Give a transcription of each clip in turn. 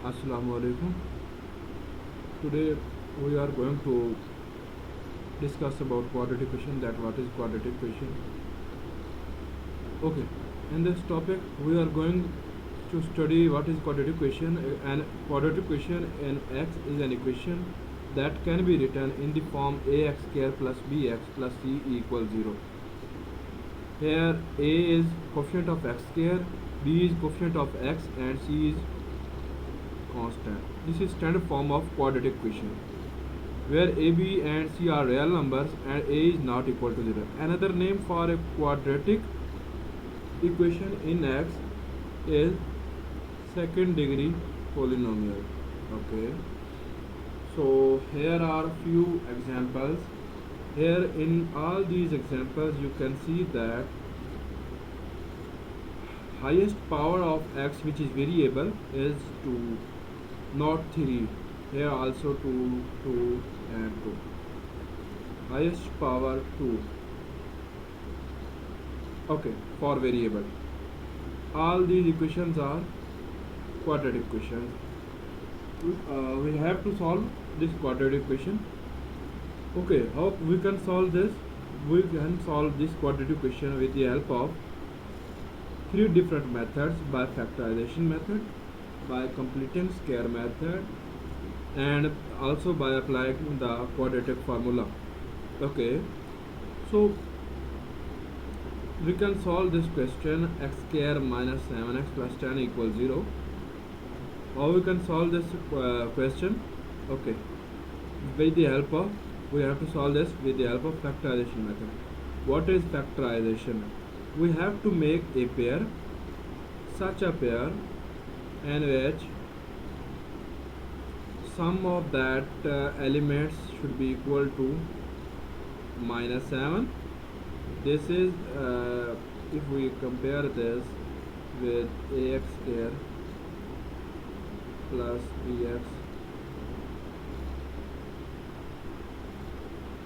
Assalamu alaikum. Today we are going to discuss about quadratic question, that what is quadratic question. Okay, in this topic we are going to study what is quadratic question. And quadratic question in x is an equation that can be written in the form ax square plus bx plus c equals 0. Here a is coefficient of x square, b is coefficient of x, and c is constant. This is standard form of quadratic question, where a, b and c are real numbers and a is not equal to 0. Another name for a quadratic equation in x is second degree polynomial. Okay, so here are few examples. Here in all these examples you can see that highest power of x, which is variable, is 2, not 3. Here also 2, 2 and 2. Highest power 2. Okay, for variable. All these equations are quadratic equations. We have to solve this quadratic equation. Okay, how we can solve this? We can solve this quadratic equation with the help of three different methods: by factorization method, by completing square method, and also by applying the quadratic formula. Okay, so we can solve this question: x square minus 7x plus 10 equals 0. How we can solve this question? Okay, with the help of, we have to solve this with the help of factorization method. What is factorization? We have to make a pair, such a pair in which sum of that elements should be equal to minus 7. This is if we compare this with ax square plus bx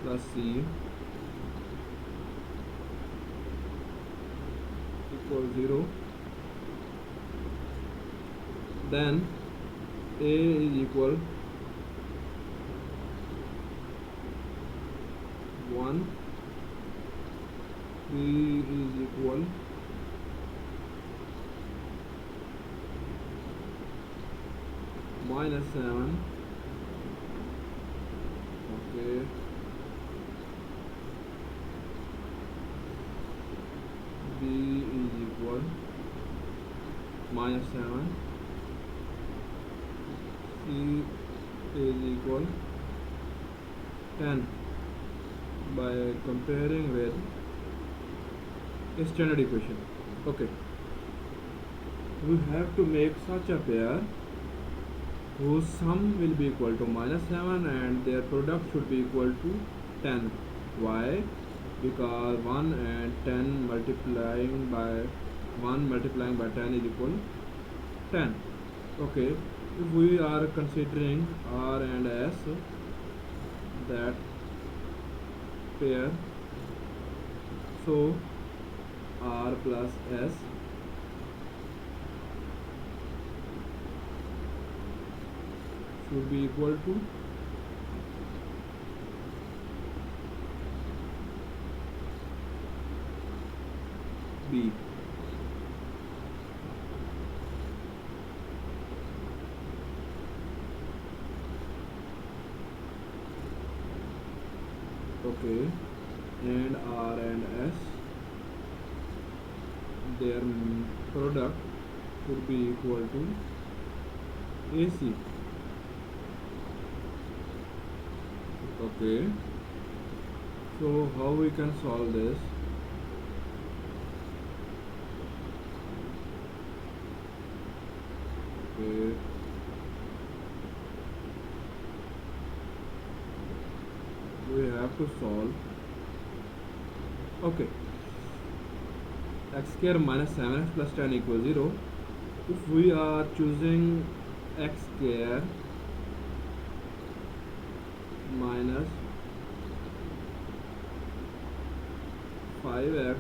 plus c equals 0, then a is equal 1, b is equal minus 7. Okay, b is equal minus 7, c is equal 10, by comparing with a standard equation. Okay, we have to make such a pair whose sum will be equal to minus 7 and their product should be equal to 10. Why? Because 1 and 10 multiplying by 1 multiplying by 10 is equal to 10. Okay, if we are considering R and S, that pair, so R plus S should be equal to B. Okay, and R and S, their product should be equal to AC. Okay, so how we can solve this? Okay, we have to solve. Okay, x square minus 7x plus 10 equals 0. If we are choosing x square minus 5x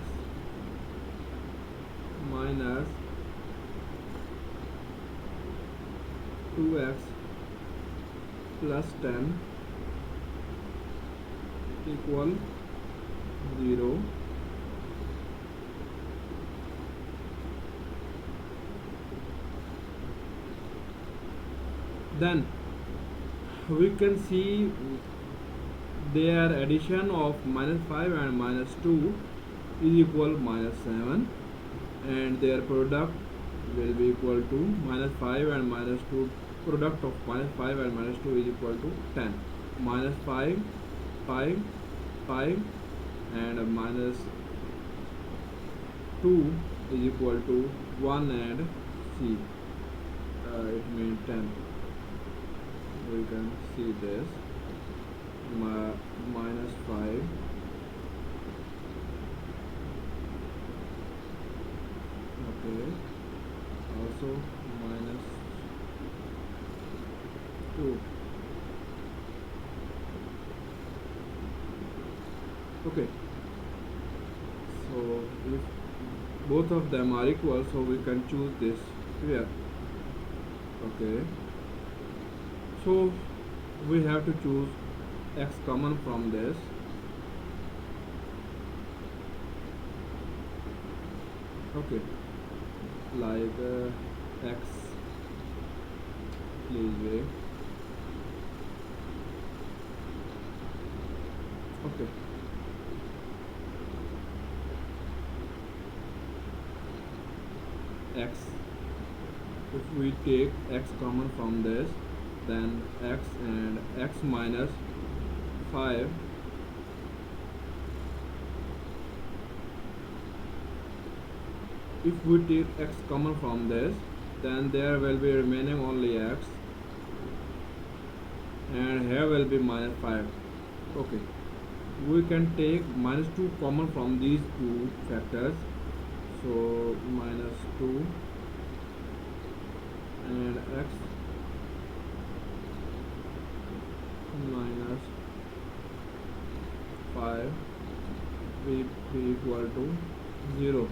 minus 2x plus 10 equal 0. Then we can see their addition of minus 5 and minus 2 is equal minus 7, and their product will be equal to minus 5 and minus 2. Product of minus 5 and minus 2 is equal to 10. Minus 5, 5, 5, and minus 2 is equal to 1 and C. It means 10. We can see this. Minus 5 okay, also minus 2 okay. So if both of them are equal, so we can choose this here. Okay, so we have to choose x common from this. Okay, like x, please wait. Okay, x, if we take x common from this, then x and x minus 5 if we take x common from this, then there will be remaining only x, and here will be minus 5. Okay, we can take minus 2 common from these two factors, so minus 2 and x minus 5 will be equal to 0.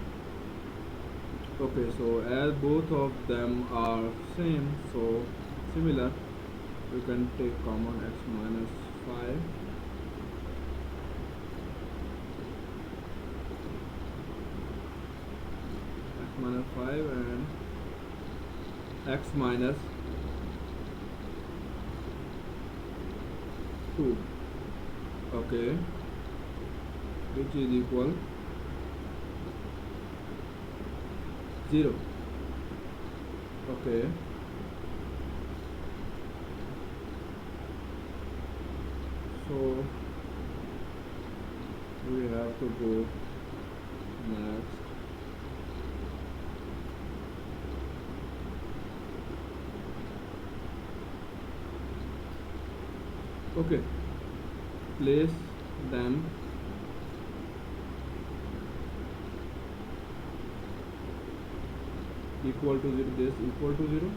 Okay, so as both of them are same, so similar, we can take common x minus 5 and x minus 2, okay, which is equal 0. Okay, so we have to go next. Okay, place them equal to 0, this equal to 0,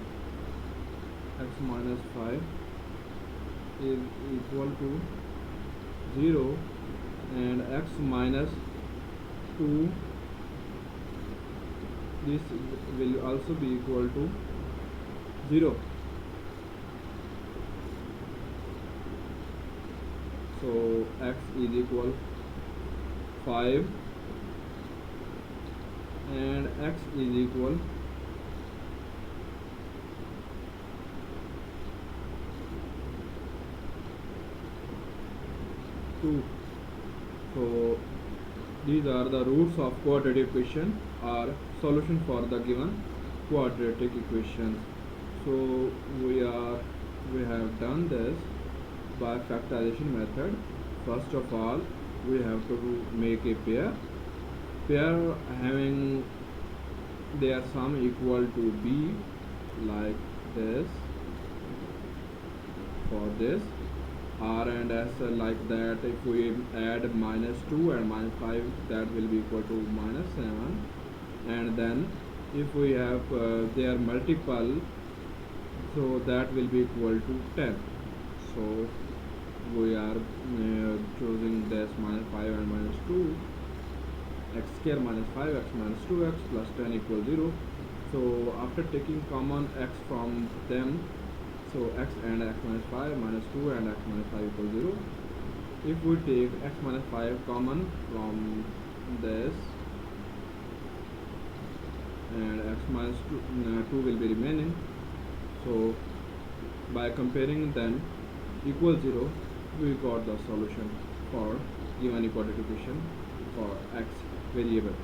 x minus 5 is equal to 0, and x minus 2, this will also be equal to 0. So x is equal 5 and x is equal 2. So these are the roots of quadratic equation or solution for the given quadratic equations. So we have done this by factorization method. First of all, we have to make a pair having their sum equal to b, like this, for this r and s like that. If we add minus 2 and minus 5, that will be equal to minus 7, and then if we have their multiple, so that will be equal to 10. So we are choosing this minus 5 and minus 2, x square minus 5, x minus 2x plus 10 equals 0. So after taking common x from them, So x and x minus 5 minus 2 and x minus 5 equals 0. If we take x minus 5 common from this, and x minus 2 will be remaining, so by comparing them equal 0, we got the solution for given quadratic equation for x variable.